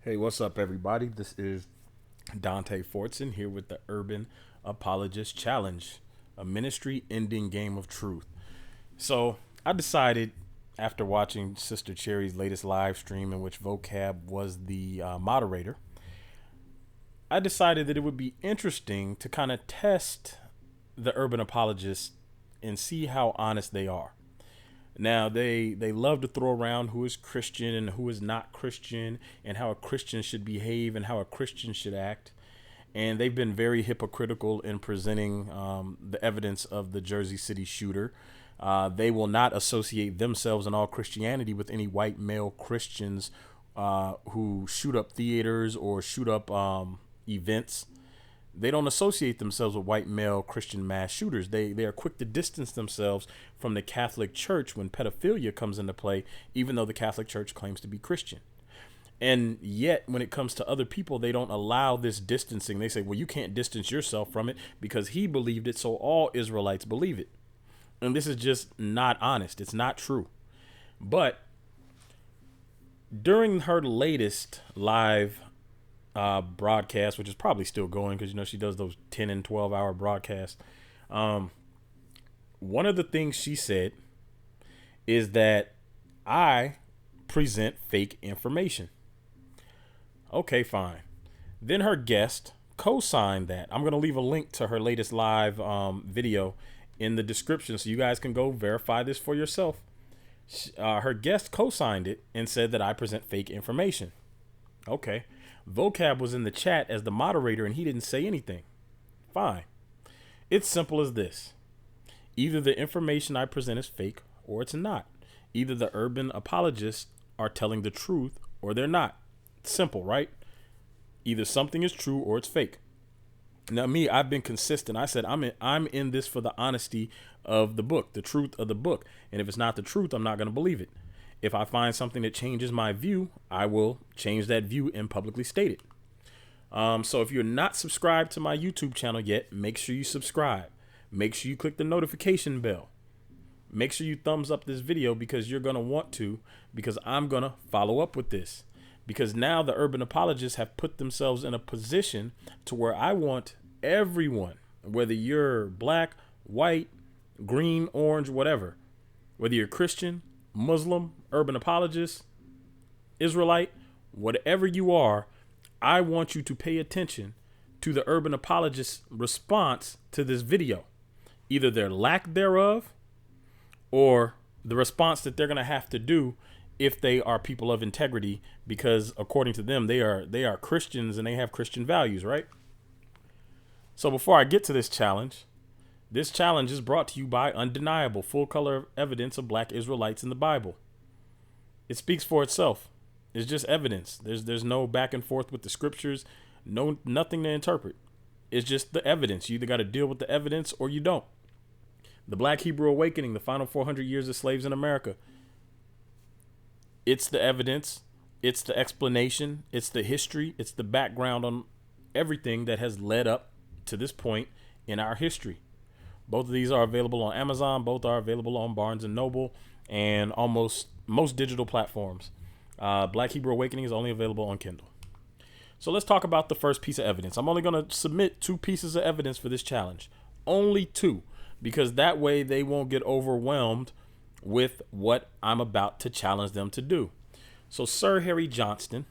Hey, what's up, everybody? This is Dante Fortson here with the Urban Apologist Challenge, a ministry ending game of truth. So, I decided after watching Sister Cherry's latest live stream, in which Vocab was the moderator, I decided that it would be interesting to kind of test the urban apologists and see how honest they are. Now they love to throw around who is Christian and who is not Christian and how a Christian should behave and how a Christian should act. And they've been very hypocritical in presenting the evidence of the Jersey City shooter. They will not associate themselves in all Christianity with any white male Christians who shoot up theaters or shoot up events. They don't associate themselves with white male Christian mass shooters. They are quick to distance themselves from the Catholic Church when pedophilia comes into play, even though the Catholic Church claims to be Christian. And yet, when it comes to other people, they don't allow this distancing. They say, well, you can't distance yourself from it because he believed it, so all Israelites believe it. And this is just not honest. It's not true. But during her latest live broadcast, which is probably still going because she does those 10 and 12-hour broadcasts, one of the things she said is that I present fake information. Okay, fine. Then her guest co-signed that. I'm going to leave a link to her latest live video in the description so you guys can go verify this for yourself. Her guest co-signed it and said that I present fake information. Okay. Vocab was in the chat as the moderator and he didn't say anything. Fine. It's simple as this. Either the information I present is fake or it's not. Either the urban apologists are telling the truth or they're not. It's simple, right? Either something is true or it's fake. Now, me, I've been consistent. I said I'm in this for the honesty of the book, the truth of the book. And if it's not the truth, I'm not going to believe it. If I find something that changes my view, I will change that view and publicly state it. So if you're not subscribed to my YouTube channel yet, make sure you subscribe. Make sure you click the notification bell. Make sure you thumbs up this video because you're going to want to, because I'm going to follow up with this. Because now the urban apologists have put themselves in a position to where I want everyone, whether you're black, white, green, orange, whatever, whether you're Christian, Muslim, urban apologist, Israelite, whatever you are, I want you to pay attention to the urban apologist's response to this video, either their lack thereof or the response that they're going to have to do if they are people of integrity, because according to them, they are Christians and they have Christian values, right? So before I get to this challenge is brought to you by undeniable full color evidence of black Israelites in the Bible. It speaks for itself. It's just evidence. There's no back and forth with the scriptures, nothing to interpret. It's just the evidence. You either got to deal with the evidence or you don't. The Black Hebrew Awakening, the final 400 years of slaves in America. It's the evidence. It's the explanation. It's the history. It's the background on everything that has led up to this point in our history. Both of these are available on Amazon. Both are available on Barnes & Noble and almost most digital platforms. Black Hebrew Awakening is only available on Kindle. So let's talk about the first piece of evidence. I'm only going to submit 2 pieces of evidence for this challenge. Only 2, because that way they won't get overwhelmed with what I'm about to challenge them to do. So Sir Harry Johnston,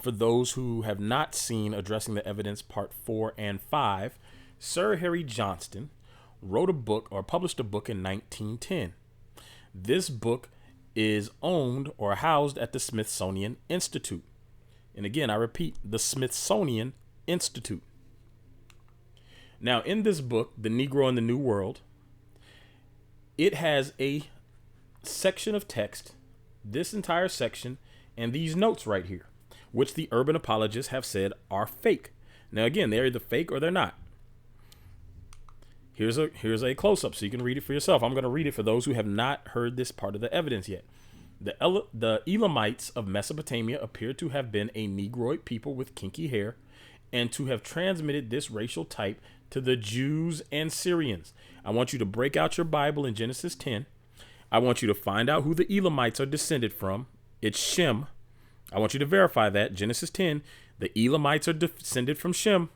for those who have not seen Addressing the Evidence Part 4 and 5, Sir Harry Johnston wrote a book or published a book in 1910. This book is owned or housed at the Smithsonian Institute. And again, I repeat, the Smithsonian Institute. Now, in this book, The Negro in the New World, it has a section of text, this entire section, and these notes right here, which the urban apologists have said are fake. Now, again, they're either fake or they're not. Here's a close-up so you can read it for yourself. I'm going to read it for those who have not heard this part of the evidence yet. The Elamites of Mesopotamia appear to have been a Negroid people with kinky hair and to have transmitted this racial type to the Jews and Syrians. I want you to break out your Bible in Genesis 10. I want you to find out who the Elamites are descended from. It's Shem. I want you to verify that. Genesis 10, the Elamites are descended from Shem.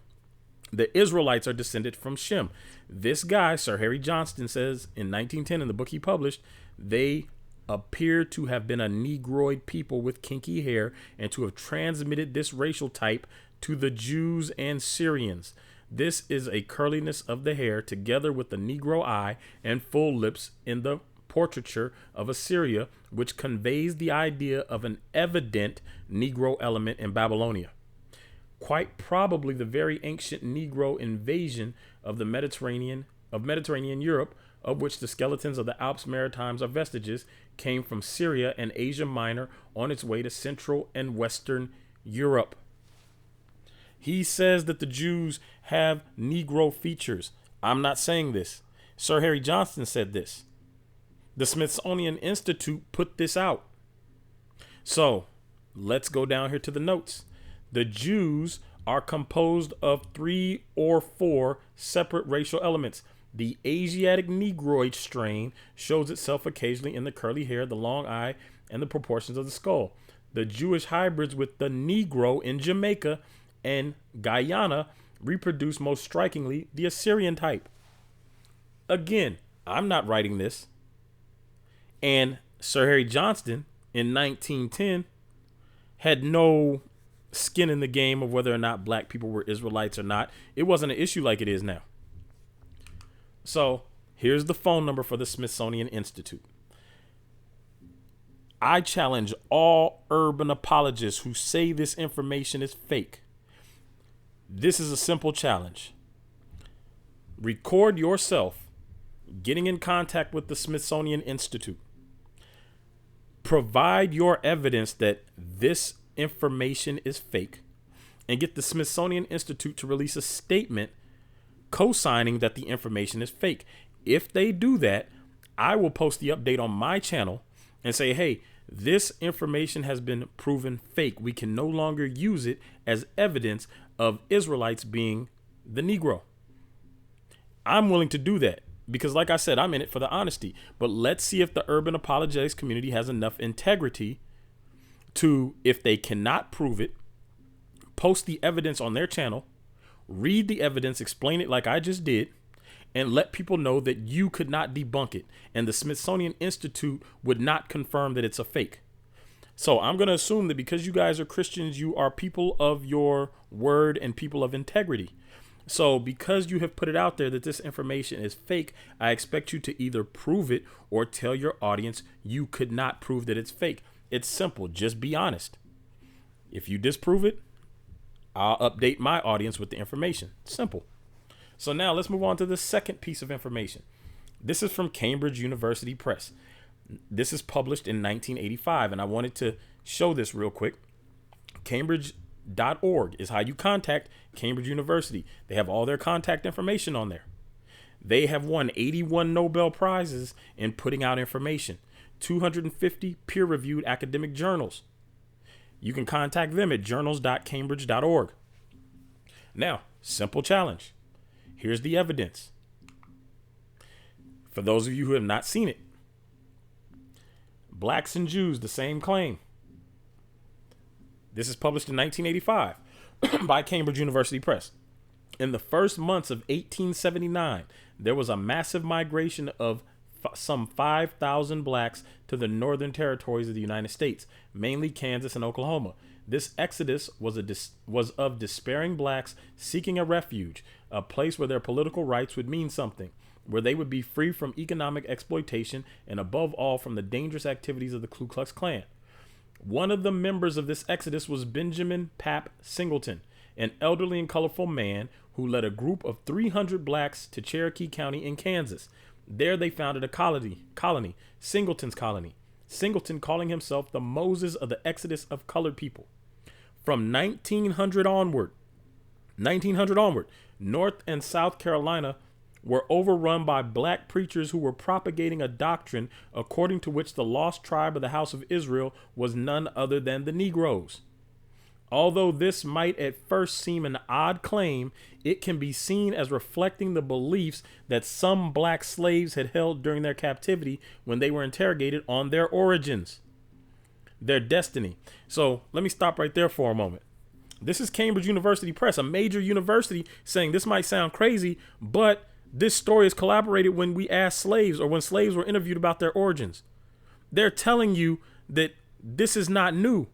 The Israelites are descended from Shem. This guy, Sir Harry Johnston, says in 1910 in the book he published, they appear to have been a Negroid people with kinky hair and to have transmitted this racial type to the Jews and Syrians. This is a curliness of the hair together with the Negro eye and full lips in the portraiture of Assyria, which conveys the idea of an evident Negro element in Babylonia. Quite probably the very ancient Negro invasion of the Mediterranean Europe, of which the skeletons of the Alps Maritimes are vestiges, came from Syria and Asia Minor on its way to Central and Western Europe. He says that the Jews have Negro features. I'm not saying this. Sir Harry Johnston said this. The Smithsonian Institute put this out. So let's go down here to the notes. The Jews are composed of 3 or 4 separate racial elements. The Asiatic Negroid strain shows itself occasionally in the curly hair, the long eye, and the proportions of the skull. The Jewish hybrids with the Negro in Jamaica and Guyana reproduce most strikingly the Assyrian type. Again, I'm not writing this. And Sir Harry Johnston in 1910 had no skin in the game of whether or not black people were Israelites or not. It wasn't an issue like it is now. So here's the phone number for the Smithsonian Institute. I challenge all urban apologists who say this information is fake. This is a simple challenge. Record yourself getting in contact with the Smithsonian Institute. Provide your evidence that this information is fake and get the Smithsonian Institute to release a statement co-signing that the information is fake. If they do that, I will post the update on my channel and say, hey, this information has been proven fake. We can no longer use it as evidence of Israelites being the Negro. I'm willing to do that because, like I said, I'm in it for the honesty. But let's see if the urban apologetics community has enough integrity to, if they cannot prove it, post the evidence on their channel, read the evidence, explain it like I just did, and let people know that you could not debunk it. And the Smithsonian Institute would not confirm that it's a fake. So I'm going to assume that because you guys are Christians, you are people of your word and people of integrity. So because you have put it out there that this information is fake, I expect you to either prove it or tell your audience you could not prove that it's fake. It's simple. Just be honest. If you disprove it, I'll update my audience with the information. Simple. So now let's move on to the second piece of information. This is from Cambridge University Press. This is published in 1985, and I wanted to show this real quick. Cambridge.org is how you contact Cambridge University. They have all their contact information on there. They have won 81 Nobel Prizes in putting out information. 250 peer-reviewed academic journals. You can contact them at journals.cambridge.org. Now, simple challenge. Here's the evidence. For those of you who have not seen it. Blacks and Jews, the same claim. This is published in 1985 by Cambridge University Press. In the first months of 1879, there was a massive migration of some 5,000 blacks to the northern territories of the United States, mainly Kansas and Oklahoma. This exodus was of despairing blacks seeking a refuge, a place where their political rights would mean something, where they would be free from economic exploitation and above all from the dangerous activities of the Ku Klux Klan. One of the members of this exodus was Benjamin Pap Singleton, an elderly and colorful man who led a group of 300 blacks to Cherokee County in Kansas. There they founded a colony, Singleton's Colony. Singleton calling himself the Moses of the exodus of colored people. From 1900 onward, North and South Carolina were overrun by black preachers who were propagating a doctrine according to which the lost tribe of the house of Israel was none other than the Negroes. Although this might at first seem an odd claim, it can be seen as reflecting the beliefs that some black slaves had held during their captivity when they were interrogated on their origins. their destiny. So let me stop right there for a moment. This is Cambridge University Press, a major university, saying this might sound crazy, but this story is collaborated when we asked slaves, or when slaves were interviewed about their origins. They're telling you that this is not new.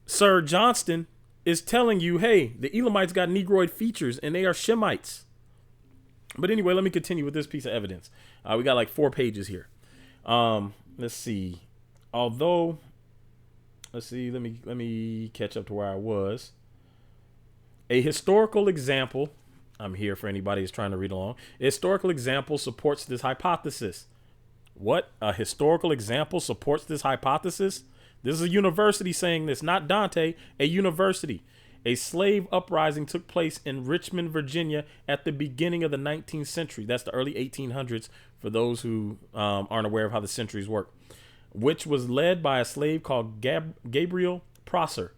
Sir Johnston is telling you, hey, the Elamites got Negroid features and they are Shemites. But anyway, let me continue with this piece of evidence. We got like 4 pages here. Let's see. Let me catch up to where I was. A historical example. I'm here for anybody who's trying to read along. A historical example supports this hypothesis. What? A historical example supports this hypothesis? This is a university saying this, not Dante, a university. A slave uprising took place in Richmond, Virginia at the beginning of the 19th century. That's the early 1800s for those who aren't aware of how the centuries work, which was led by a slave called Gabriel Prosser,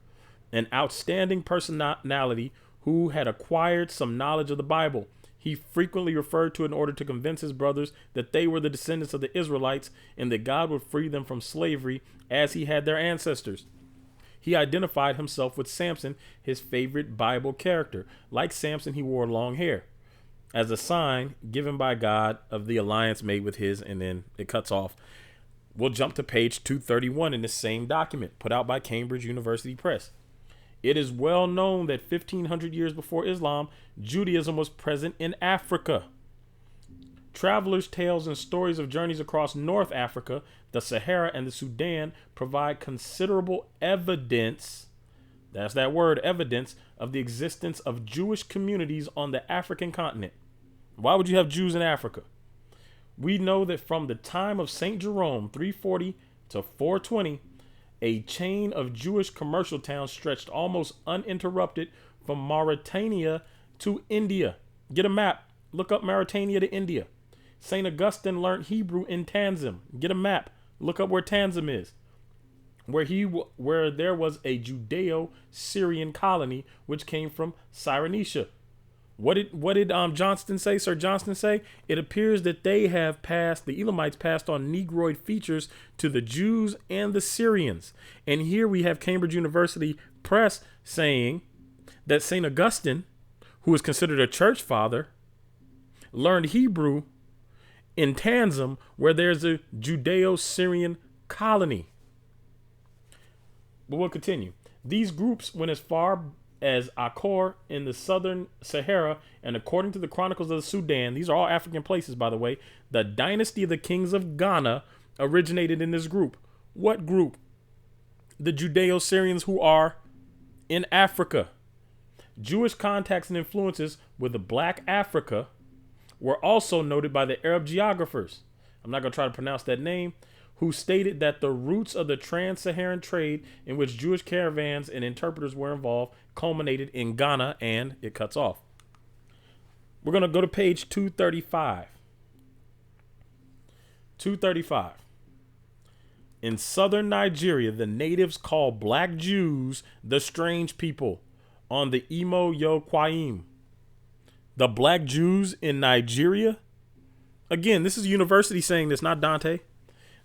an outstanding personality who had acquired some knowledge of the Bible. He frequently referred to it in order to convince his brothers that they were the descendants of the Israelites and that God would free them from slavery as he had their ancestors. He identified himself with Samson, his favorite Bible character. Like Samson, he wore long hair as a sign given by God of the alliance made with his, and then it cuts off. We'll jump to page 231 in the same document put out by Cambridge University Press. It is well known that 1500 years before Islam, Judaism was present in Africa. Travelers' tales and stories of journeys across North Africa, the Sahara, and the Sudan provide considerable evidence, that's that word, evidence, of the existence of Jewish communities on the African continent. Why would you have Jews in Africa? We know that from the time of St. Jerome, 340 to 420, a chain of Jewish commercial towns stretched almost uninterrupted from Mauritania to India. Get a map. Look up Mauritania to India. St. Augustine learned Hebrew in Tanzim. Get a map. Look up where Tanzim is. Where there was a Judeo-Syrian colony which came from Cyrenaica. What did Johnston say? Sir Johnston say? It appears that the Elamites passed on Negroid features to the Jews and the Syrians. And here we have Cambridge University Press saying that St. Augustine, who is considered a church father, learned Hebrew in Tanzim, where there's a Judeo-Syrian colony. But we'll continue. These groups went as far as Akkor in the southern Sahara, and according to the Chronicles of the Sudan, these are all African places, by the way, the dynasty of the kings of Ghana originated in this group. What group? The Judeo-Syrians who are in Africa. Jewish contacts and influences with the Black Africa were also noted by the Arab geographers. I'm not going to try to pronounce that name, who stated that the roots of the trans-Saharan trade in which Jewish caravans and interpreters were involved culminated in Ghana, and it cuts off. We're going to go to page 235. 235. In southern Nigeria, the natives call black Jews the strange people on the Imo Yokwayim. The black Jews in Nigeria? Again, this is a university saying this, not Dante.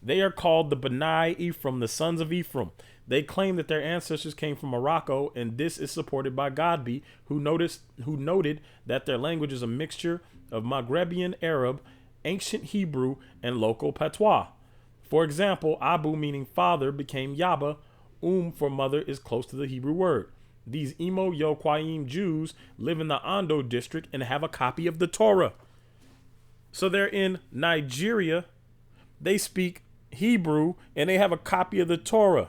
They are called the B'nai Ephraim, the sons of Ephraim. They claim that their ancestors came from Morocco, and this is supported by Godby, who noted that their language is a mixture of Maghrebian Arab, ancient Hebrew, and local patois. For example, Abu, meaning father, became Yaba. For mother is close to the Hebrew word. These Imo Yokwayim Jews live in the Ondo district and have a copy of the Torah. So they're in Nigeria. They speak Hebrew and they have a copy of the Torah.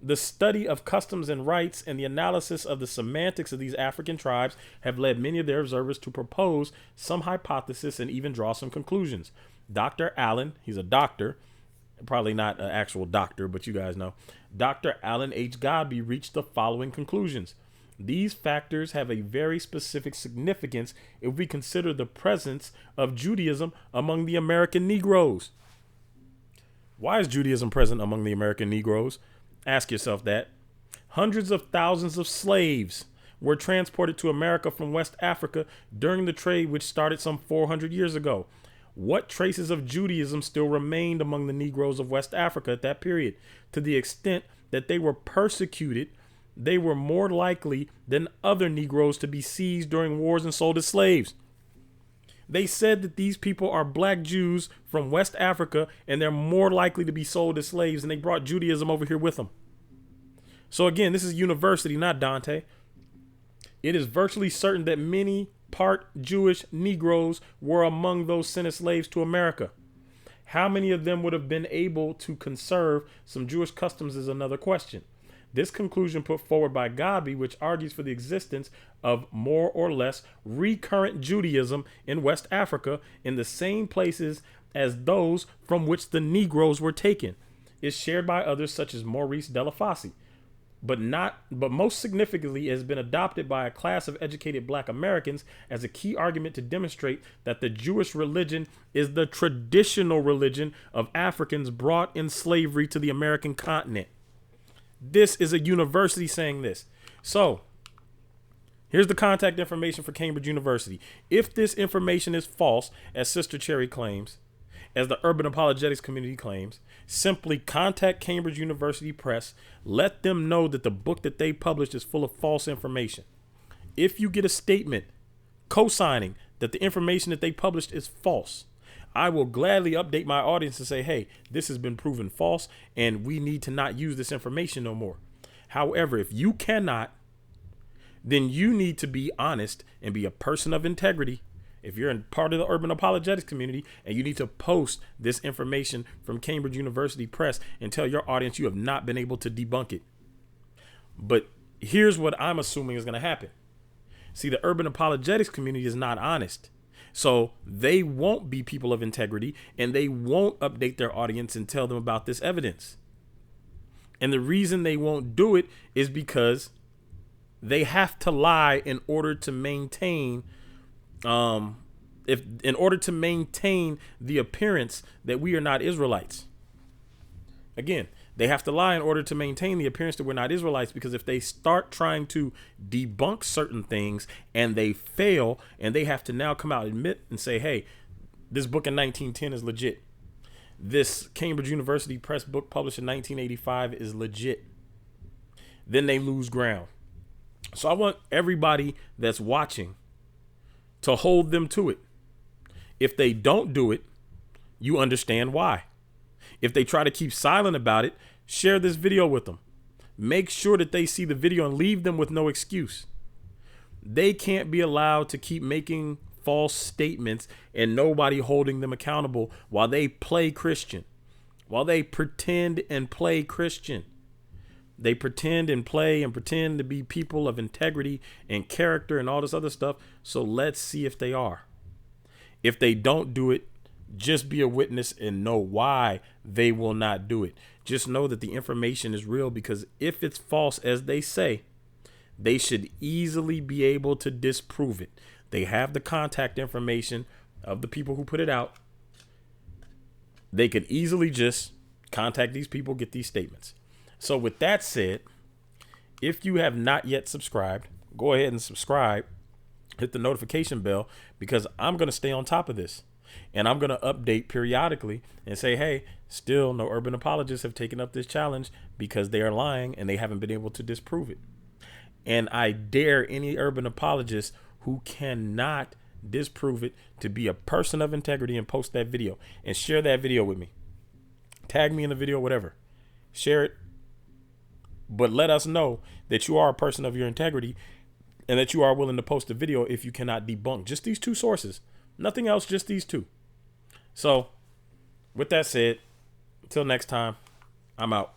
The study of customs and rites and the analysis of the semantics of these African tribes have led many of their observers to propose some hypothesis and even draw some conclusions. Dr. Allen, he's a doctor, probably not an actual doctor, but you guys know. Dr. Allen H. Godby reached the following conclusions. These factors have a very specific significance if we consider the presence of Judaism among the American Negroes. Why is Judaism present among the American Negroes? Ask yourself that. Hundreds of thousands of slaves were transported to America from West Africa during the trade, which started some 400 years ago. what traces of Judaism still remained among the Negroes of West Africa at that period. To the extent that they were persecuted, they were more likely than other Negroes to be seized during wars and sold as slaves. They said that these people are black Jews from West Africa and they're more likely to be sold as slaves, and they brought Judaism over here with them. So again, this is university, not Dante. It is virtually certain that many part Jewish Negroes were among those sent as slaves to America. How many of them would have been able to conserve some Jewish customs is another question. This conclusion put forward by Gabi, which argues for the existence of more or less recurrent Judaism in West Africa in the same places as those from which the Negroes were taken, is shared by others such as Maurice Delafosse, but most significantly has been adopted by a class of educated black Americans as a key argument to demonstrate that the Jewish religion is the traditional religion of Africans brought in slavery to the American continent. This is a university saying this. So here's the contact information for Cambridge University. If this information is false, as Sister Cherry claims, as the urban apologetics community claims, simply contact Cambridge University Press. Let them know that the book that they published is full of false information. If you get a statement co-signing that the information that they published is false, I will gladly update my audience and say, hey, this has been proven false and we need to not use this information no more. However, if you cannot, then you need to be honest and be a person of integrity. If you're in part of the urban apologetics community and you need to post this information from Cambridge University Press and tell your audience you have not been able to debunk it. But here's what I'm assuming is going to happen. See, the urban apologetics community is not honest. So they won't be people of integrity and they won't update their audience and tell them about this evidence. And the reason they won't do it is because they have to lie in order to maintain the appearance that we are not Israelites. Again, they have to lie in order to maintain the appearance that we're not Israelites, because if they start trying to debunk certain things and they fail and they have to now come out and admit and say, hey, this book in 1910 is legit. This Cambridge University Press book published in 1985 is legit. Then they lose ground. So I want everybody that's watching to hold them to it. If they don't do it, you understand why. If they try to keep silent about it, share this video with them. Make sure that they see the video and leave them with no excuse. They can't be allowed to keep making false statements and nobody holding them accountable while they play Christian, while they pretend and play Christian. They pretend and play and pretend to be people of integrity and character and all this other stuff. So let's see if they are. If they don't do it, just be a witness and know why they will not do it. Just know that the information is real, because if it's false, as they say, they should easily be able to disprove it. They have the contact information of the people who put it out. They could easily just contact these people, get these statements. So with that said, if you have not yet subscribed, go ahead and subscribe, hit the notification bell, because I'm going to stay on top of this and I'm going to update periodically and say, hey, still no urban apologists have taken up this challenge because they are lying and they haven't been able to disprove it. And I dare any urban apologist who cannot disprove it to be a person of integrity and post that video and share that video with me. Tag me in the video, whatever. Share it. But let us know that you are a person of your integrity and that you are willing to post a video if you cannot debunk just these two sources. Nothing else, just these two. So with that said, until next time, I'm out.